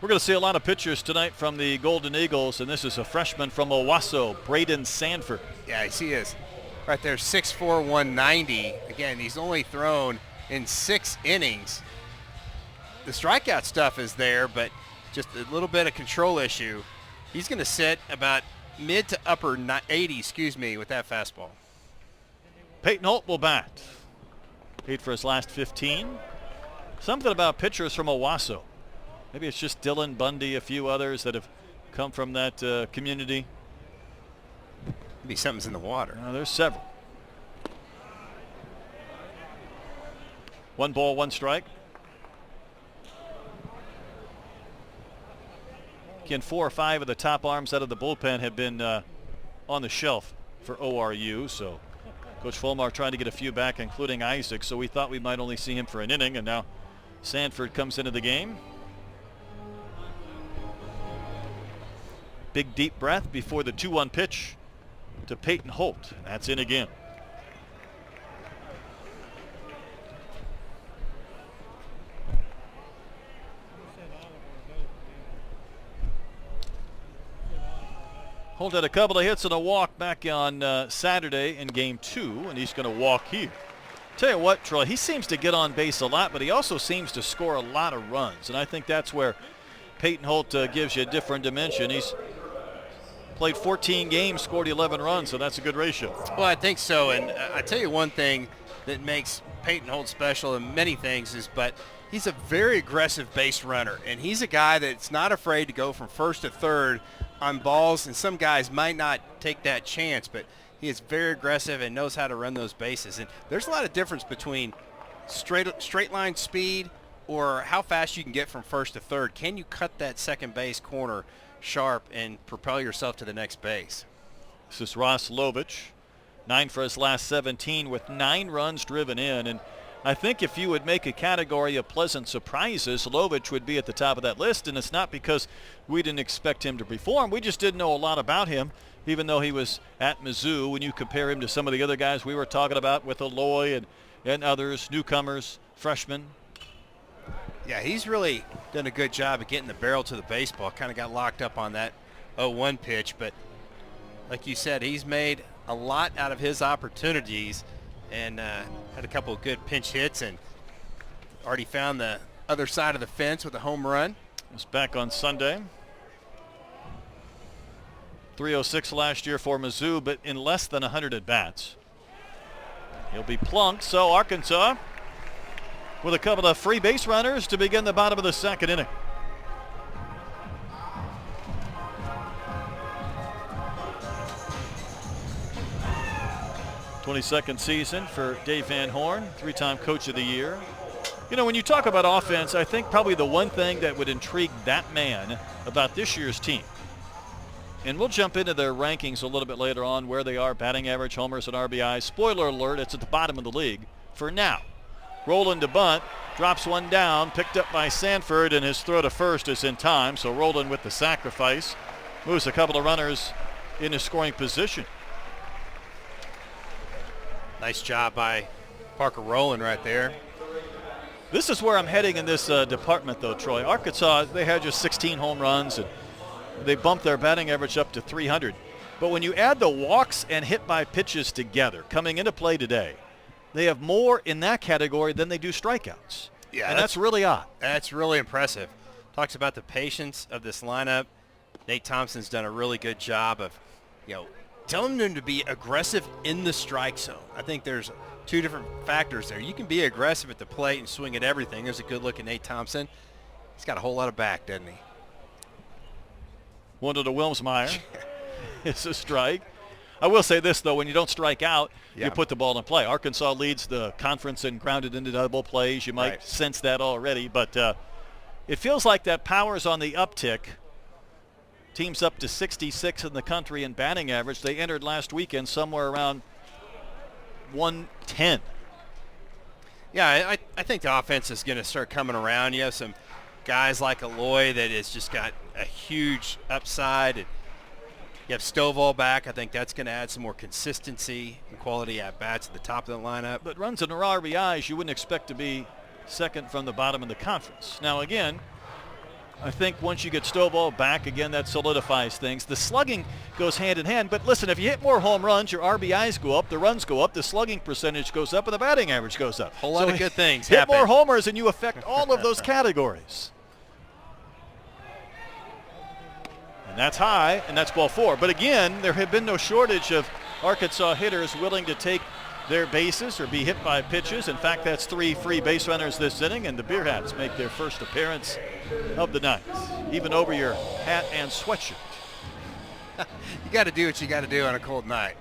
We're going to see a lot of pitchers tonight from the Golden Eagles, and this is a freshman from Owasso, Braden Sanford. Yeah, he is. Right there, 6'4", 190. Again, he's only thrown in 6 innings. The strikeout stuff is there, but just a little bit of control issue. He's going to sit about mid to upper 80, with that fastball. Peyton Holt will bat. 8 for his last 15. Something about pitchers from Owasso. Maybe it's just Dylan Bundy, a few others that have come from that community. Maybe something's in the water. There's several. 1 ball, 1 strike. Again, 4 or 5 of the top arms out of the bullpen have been on the shelf for ORU. So Coach Fulmar trying to get a few back, including Isaac. So we thought we might only see him for an inning, and now Sanford comes into the game. Big deep breath before the 2-1 pitch to Peyton Holt. That's in again. Holt had a couple of hits and a walk back on Saturday in game 2, and he's going to walk here. Tell you what, Troy, he seems to get on base a lot, but he also seems to score a lot of runs, and I think that's where Peyton Holt gives you a different dimension. He's played 14 games, scored 11 runs, so that's a good ratio. Well, I think so, and I tell you one thing that makes Peyton Holt special in many things but he's a very aggressive base runner, and he's a guy that's not afraid to go from first to third on balls, and some guys might not take that chance, but he is very aggressive and knows how to run those bases. And there's a lot of difference between straight line speed or how fast you can get from first to third. Can you cut that second base corner sharp and propel yourself to the next base? This is Ross Lovich, 9 for his last 17 with 9 runs driven in. And I think if you would make a category of pleasant surprises, Lovich would be at the top of that list. And it's not because we didn't expect him to perform. We just didn't know a lot about him, even though he was at Mizzou. When you compare him to some of the other guys we were talking about with Aloy and others, newcomers, freshmen. Yeah, he's really done a good job of getting the barrel to the baseball. Kind of got locked up on that 0-1 pitch, but like you said, he's made a lot out of his opportunities and had a couple of good pinch hits and already found the other side of the fence with a home run. Was back on Sunday. 306 last year for Mizzou, but in less than 100 at-bats. He'll be plunked, so Arkansas with a couple of free base runners to begin the bottom of the second inning. '22nd season for Dave Van Horn, 3-time Coach of the Year. You know, when you talk about offense, I think probably the one thing that would intrigue that man about this year's team, and we'll jump into their rankings a little bit later on, where they are, batting average, homers, and RBIs. Spoiler alert, it's at the bottom of the league for now. Roland to bunt, drops one down, picked up by Sanford, and his throw to first is in time. So Roland with the sacrifice moves a couple of runners into scoring position. Nice job by Parker Rowland right there. This is where I'm heading in this department, though, Troy. Arkansas, they had just 16 home runs, and they bumped their batting average up to 300. But when you add the walks and hit by pitches together coming into play today, they have more in that category than they do strikeouts. Yeah, and that's really odd. That's really impressive. Talks about the patience of this lineup. Nate Thompson's done a really good job of, telling them to be aggressive in the strike zone. I think there's 2 different factors there. You can be aggressive at the plate and swing at everything. There's a good look at Nate Thompson. He's got a whole lot of back, doesn't he? One to the Wilmsmeyer. It's a strike. I will say this, though, when you don't strike out, you put the ball in play. Arkansas leads the conference in grounded into double plays. You might sense that already, but it feels like that power's on the uptick. Teams up to 66 in the country in batting average. They entered last weekend somewhere around 110. Yeah, I think the offense is going to start coming around. You have some guys like Aloy that has just got a huge upside. And you have Stovall back. I think that's going to add some more consistency and quality at bats at the top of the lineup. But runs and RBIs, you wouldn't expect to be second from the bottom of the conference. Now, again, I think once you get Stovall back, again, that solidifies things. The slugging goes hand in hand. But listen, if you hit more home runs, your RBIs go up, the runs go up, the slugging percentage goes up, and the batting average goes up. Whole lot of good things hit happen. More homers, and you affect all of those categories. And that's high, and that's ball 4. But again, there have been no shortage of Arkansas hitters willing to take their bases or be hit by pitches. In fact, that's 3 free base runners this inning, and the Beer Hats make their first appearance of the night, even over your hat and sweatshirt. You got to do what you got to do on a cold night.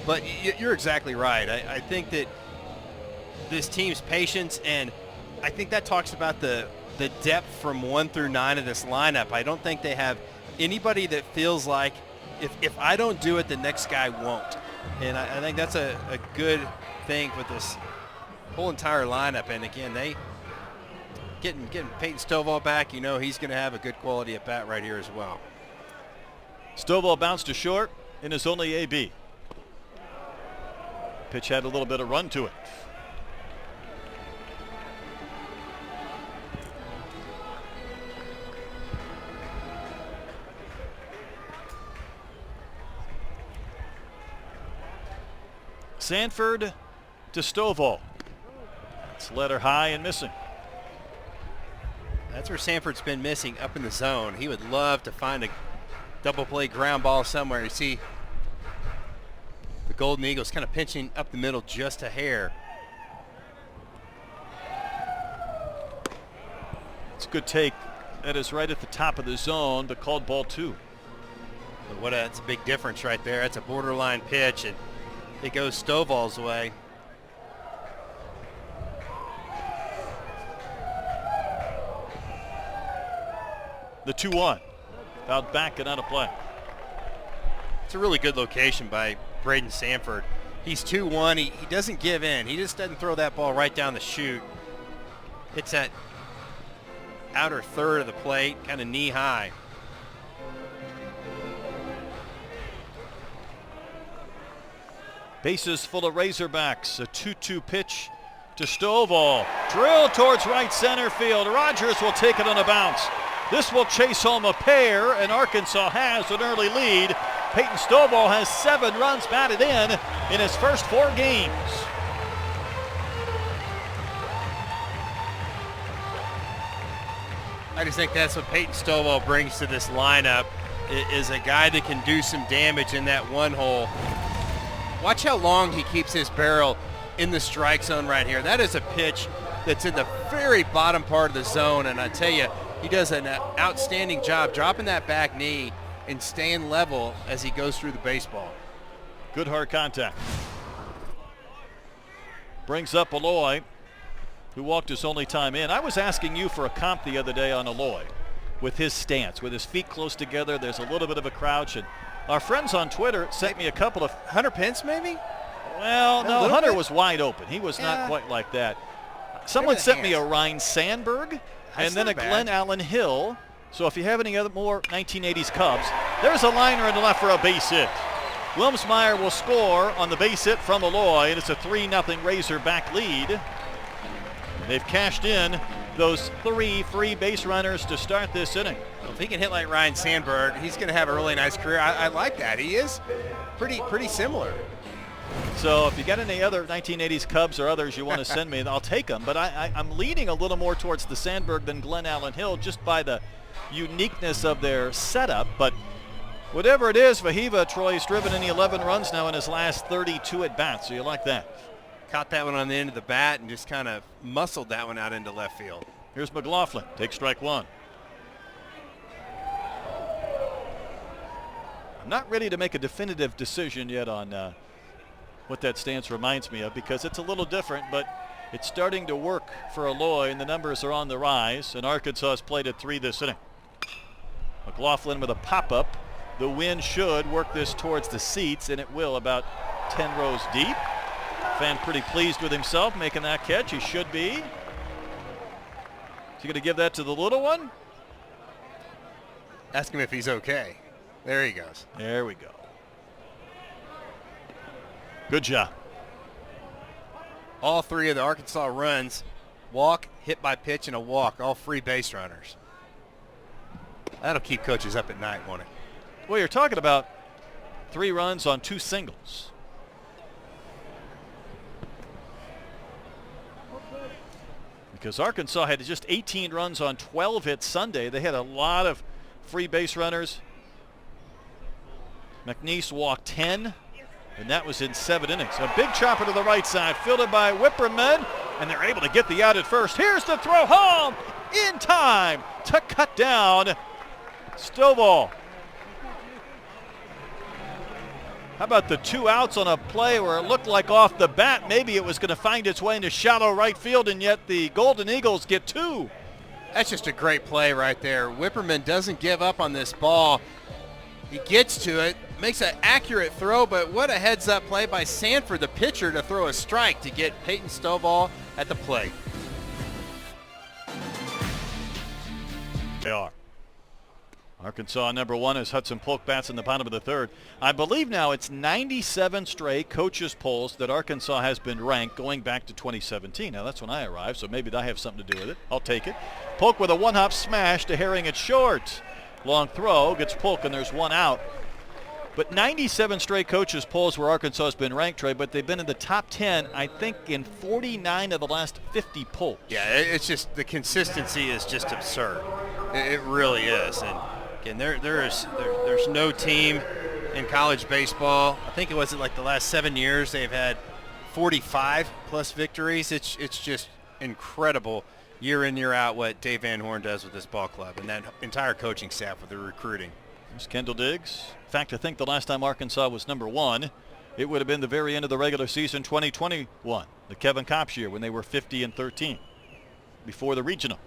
But you're exactly right. I think that this team's patience, and I think that talks about the depth from 1 through 9 of this lineup. I don't think they have anybody that feels like if I don't do it, the next guy won't. And I think that's a good thing with this whole entire lineup. And again, they getting Peyton Stovall back, you know he's going to have a good quality at bat right here as well. Stovall bounced to short in his only AB. Pitch had a little bit of run to it. Sanford to Stovall. It's letter high and missing. That's where Sanford's been missing, up in the zone. He would love to find a double play ground ball somewhere. You see the Golden Eagles kind of pinching up the middle just a hair. It's a good take. That is right at the top of the zone, but called ball 2. But that's a big difference right there. That's a borderline pitch, and it goes Stovall's way. The 2-1. Fouled back and out of play. It's a really good location by Braden Sanford. He's 2-1. He doesn't give in. He just doesn't throw that ball right down the chute. Hits that outer third of the plate, kind of knee high. Bases full of Razorbacks. A 2-2 pitch to Stovall. Drilled towards right center field. Rogers will take it on a bounce. This will chase home a pair, and Arkansas has an early lead. Peyton Stovall has 7 runs batted in his first 4 games. I just think that's what Peyton Stovall brings to this lineup, is a guy that can do some damage in that one hole. Watch how long he keeps his barrel in the strike zone right here. That is a pitch that's in the very bottom part of the zone, and I tell you, he does an outstanding job dropping that back knee and staying level as he goes through the baseball. Good hard contact. Brings up Aloy, who walked his only time in. I was asking you for a comp the other day on Aloy with his stance, with his feet close together. There's a little bit of a crouch, and our friends on Twitter sent me a couple of... Hunter Pence, maybe? Well, no, Hunter was wide open. He was not quite like that. Someone sent me a Ryan Sandberg and then a Glenn Allen Hill. So if you have any other more 1980s Cubs, there's a liner in the left for a base hit. Wilmsmeyer will score on the base hit from Aloy, and it's a 3-0 Razorback lead. They've cashed in those 3 free base runners to start this inning. Well, if he can hit like Ryan Sandberg, he's going to have a really nice career. I like that. He is pretty similar. So if you got any other 1980s Cubs or others you want to send me, I'll take them. But I'm leaning a little more towards the Sandberg than Glenn Allen Hill just by the uniqueness of their setup. But whatever it is, Vahiva, Troy's driven in 11 runs now in his last 32 at-bats. So you like that. Caught that one on the end of the bat and just kind of muscled that one out into left field. Here's McLaughlin. Take strike 1. I'm not ready to make a definitive decision yet on what that stance reminds me of, because it's a little different, but it's starting to work for Aloy, and the numbers are on the rise, and Arkansas has played at 3 this inning. McLaughlin with a pop-up. The wind should work this towards the seats, and it will, about 10 rows deep. Fan pretty pleased with himself making that catch. He should be. Is he going to give that to the little one? Ask him if he's okay. There he goes. There we go. Good job. All 3 of the Arkansas runs walk, hit by pitch, and a walk, all free base runners. That'll keep coaches up at night, won't it? Well, you're talking about 3 runs on 2 singles. Because Arkansas had just 18 runs on 12 hits Sunday. They had a lot of free base runners. McNeese walked 10, and that was in 7 innings. A big chopper to the right side, fielded by Whipperman, and they're able to get the out at first. Here's the throw home in time to cut down Stovall. How about the 2 outs on a play where it looked like off the bat maybe it was going to find its way into shallow right field, and yet the Golden Eagles get 2. That's just a great play right there. Whipperman doesn't give up on this ball. He gets to it, makes an accurate throw, but what a heads-up play by Sanford, the pitcher, to throw a strike to get Peyton Stovall at the plate. They are. Arkansas #1 as Hudson Polk bats in the bottom of the 3rd. I believe now it's 97 straight coaches polls that Arkansas has been ranked going back to 2017. Now that's when I arrived, so maybe that have something to do with it. I'll take it. Polk with a 1-hop smash to Herring at short. Long throw gets Polk, and there's 1 out. But 97 straight coaches polls where Arkansas has been ranked, Trey, but they've been in the top 10, I think, in 49 of the last 50 polls. Yeah, it's just the consistency is just absurd. It really is. And again, there's no team in college baseball. I think it was like the last 7 years they've had 45 plus victories. It's just incredible year in, year out what Dave Van Horn does with this ball club and that entire coaching staff with the recruiting. There's Kendall Diggs. In fact, I think the last time Arkansas was #1, it would have been the very end of the regular season 2021, the Kevin Kopps year when they were 50-13 before the regional.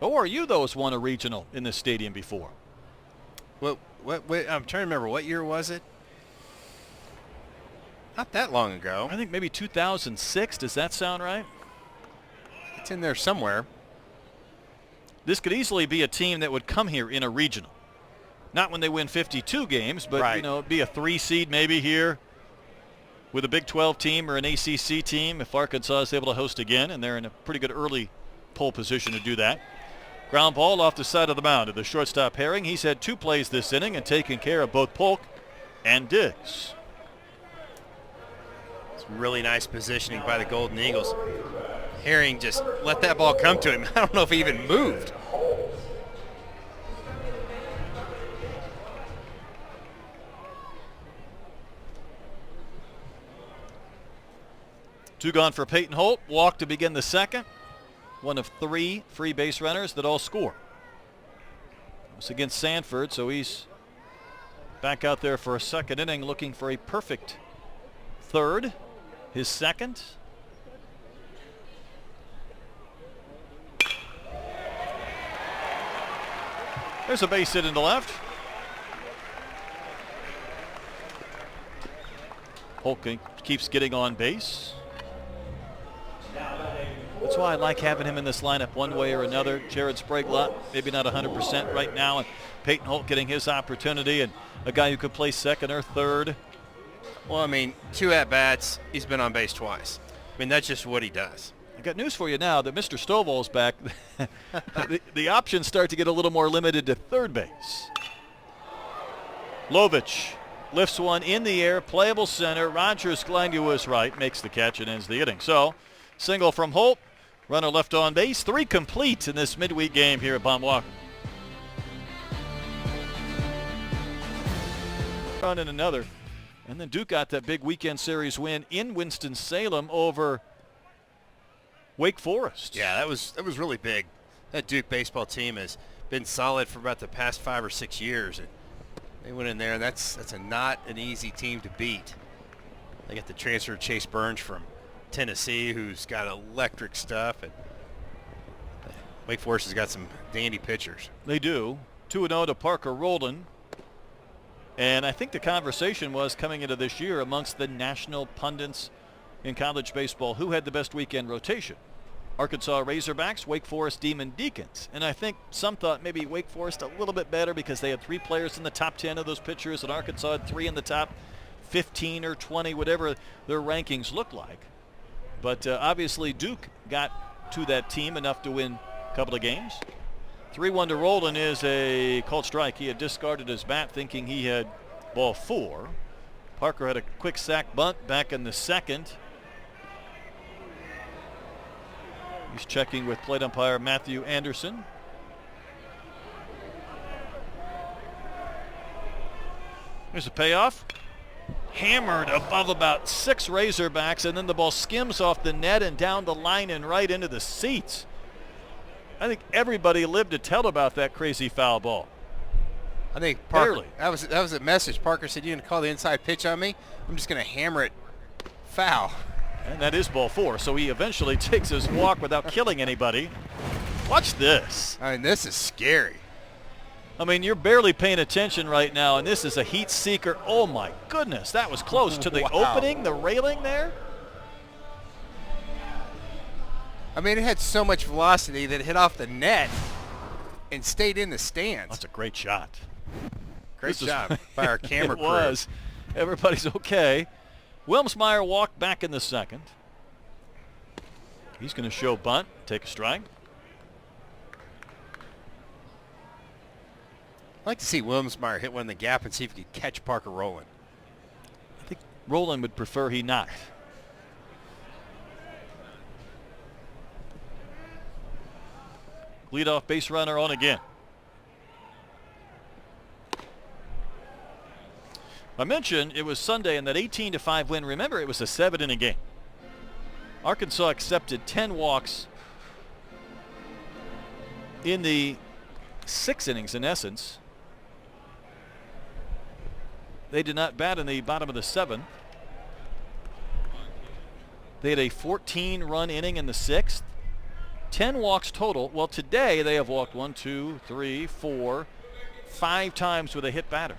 ORU, though, has won a regional in this stadium before. What, I'm trying to remember, what year was it? Not that long ago. I think maybe 2006. Does that sound right? It's in there somewhere. This could easily be a team that would come here in a regional. Not when they win 52 games, but, right. you know, it'd be a 3 seed maybe here with a Big 12 team or an ACC team if Arkansas is able to host again, and they're in a pretty good early pole position to do that. Ground ball off the side of the mound to the shortstop Herring. He's had 2 plays this inning and taken care of both Polk and Diggs. Some really nice positioning by the Golden Eagles. Herring just let that ball come to him. I don't know if he even moved. Two gone for Peyton Holt. Walk to begin the 2nd. One of 3 free base runners that all score. It's against Sanford, so he's back out there for a 2nd inning looking for a perfect 3rd. His 2nd. There's a base hit into left. Polk keeps getting on base. That's why I like having him in this lineup one way or another. Jared Sprague, maybe not 100% right now, and Peyton Holt getting his opportunity, and a guy who could play 2nd or 3rd. Well, I mean, 2 at-bats, he's been on base twice. I mean, that's just what he does. I got news for you now that Mr. Stovall's back. the options start to get a little more limited to 3rd base. Lovich lifts one in the air, playable center. Rogers gliding to his right, makes the catch and ends the inning. So, single from Holt. Runner left on base. 3 complete in this midweek game here at Bon Walker. On in another. And then Duke got that big weekend series win in Winston-Salem over Wake Forest. Yeah, that was really big. That Duke baseball team has been solid for about the past 5 or 6 years. And they went in there, and that's not an easy team to beat. They got the transfer Chase Burns from Tennessee, who's got electric stuff, and Wake Forest has got some dandy pitchers. They do. 2-0 to Parker Rowland. And I think the conversation was coming into this year amongst the national pundits in college baseball, who had the best weekend rotation. Arkansas Razorbacks, Wake Forest Demon Deacons. And I think some thought maybe Wake Forest a little bit better because they had 3 players in the top 10 of those pitchers, and Arkansas had 3 in the top 15 or 20, whatever their rankings look like. But obviously Duke got to that team enough to win a couple of games. 3-1 to Roland is a called strike. He had discarded his bat thinking he had ball 4. Parker had a quick sack bunt back in the second. He's checking with plate umpire Matthew Anderson. Here's a payoff. Hammered above about 6 Razorbacks, and then the ball skims off the net and down the line and right into the seats. I think everybody lived to tell about that crazy foul ball. I think Parker, that was a message. Parker said, "You're going to call the inside pitch on me? I'm just going to hammer it foul." And that is ball 4, so he eventually takes his walk without killing anybody. Watch this. I mean, this is scary. I mean, you're barely paying attention right now, and this is a heat seeker. Oh, my goodness. That was close to the opening, the railing there. I mean, it had so much velocity that it hit off the net and stayed in the stands. That's a great shot. Great job by our camera crew. It was. Everybody's okay. Wilmsmeyer walked back in the second. He's going to show bunt, take a strike. I'd like to see Wilmsmeyer hit one in the gap and see if he could catch Parker Rowland. I think Rowland would prefer he not. Leadoff base runner on again. I mentioned it was Sunday in that 18-5 win. Remember, it was a 7-inning game. Arkansas accepted 10 walks in the 6 innings in essence. They did not bat in the bottom of the 7th. They had a 14-run inning in the 6th. 10 walks total. Well, today they have walked 1, 2, 3, 4, 5 times with a hit batter.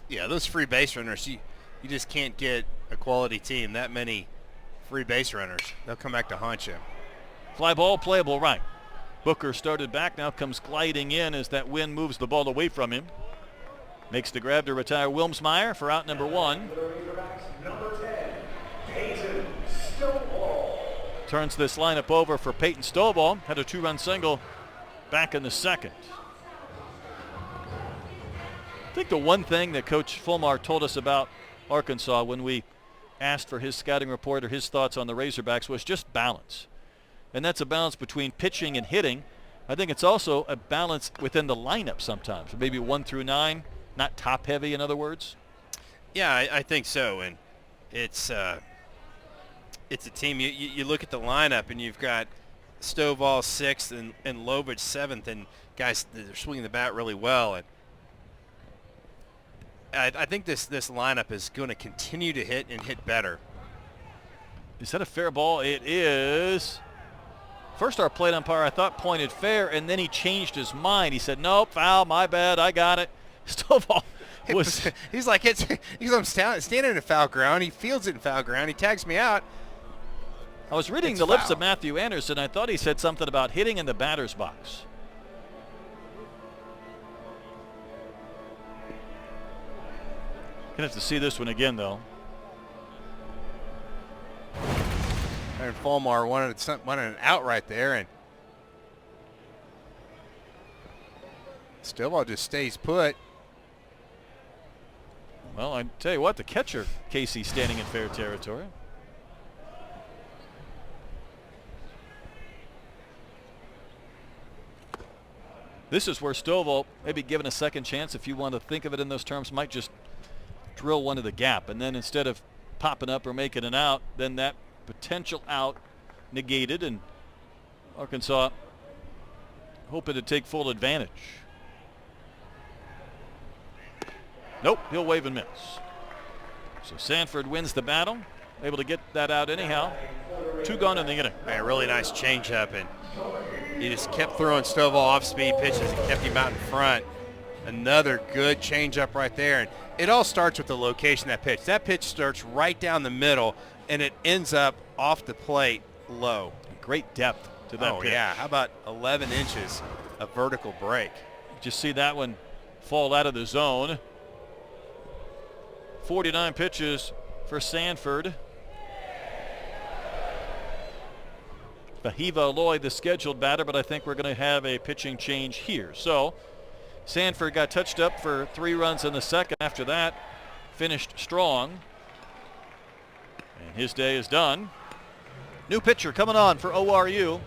Yeah, those free base runners, you just can't get a quality team that many free base runners. They'll come back to haunt you. Fly ball, playable right. Booker started back, now comes gliding in as that wind moves the ball away from him. Makes the grab to retire Wilmsmeyer for out number 1. Turns this lineup over for Peyton Stovall. Had a 2-run single back in the second. I think the one thing that Coach Fulmar told us about Arkansas when we asked for his scouting report or his thoughts on the Razorbacks was just balance. And that's a balance between pitching and hitting. I think it's also a balance within the lineup sometimes. Maybe 1 through 9, not top heavy in other words. Yeah, I think so. And it's a team, you look at the lineup and you've got Stovall 6th and Lovich 7th, and guys, they're swinging the bat really well. And I think this lineup is going to continue to hit and hit better. Is that a fair ball? It is. First our plate umpire I thought pointed fair, and then he changed his mind. He said, nope, foul, my bad, I got it. Stovall was. He's like, I'm standing in foul ground. He fields it in foul ground. He tags me out. I was reading the lips of Matthew Anderson. I thought he said something about hitting in the batter's box. Gonna have to see this one again, though. And Fulmar wanted an out right there, and Stovall just stays put. Well, I tell you what, the catcher, Casey, standing in fair territory. This is where Stovall, maybe given a second chance, if you want to think of it in those terms, might just drill one to the gap. And then instead of popping up or making an out, then that potential out negated, and Arkansas hoping to take full advantage. Nope, he'll wave and miss. So Sanford wins the battle, able to get that out anyhow. 2 gone in the inning. Man, really nice changeup, and he just kept throwing Stovall off-speed pitches and kept him out in front. Another good changeup right there, and it all starts with the location of that pitch. That pitch starts right down the middle, and it ends up off the plate low. great depth to that pitch. Yeah, how about 11 inches of vertical break? Just see that one fall out of the zone. 49 pitches for Sanford. Bahiva Lloyd, the scheduled batter, but I think we're going to have a pitching change here. So Sanford got touched up for 3 runs in the second. After that, finished strong. And his day is done. New pitcher coming on for ORU.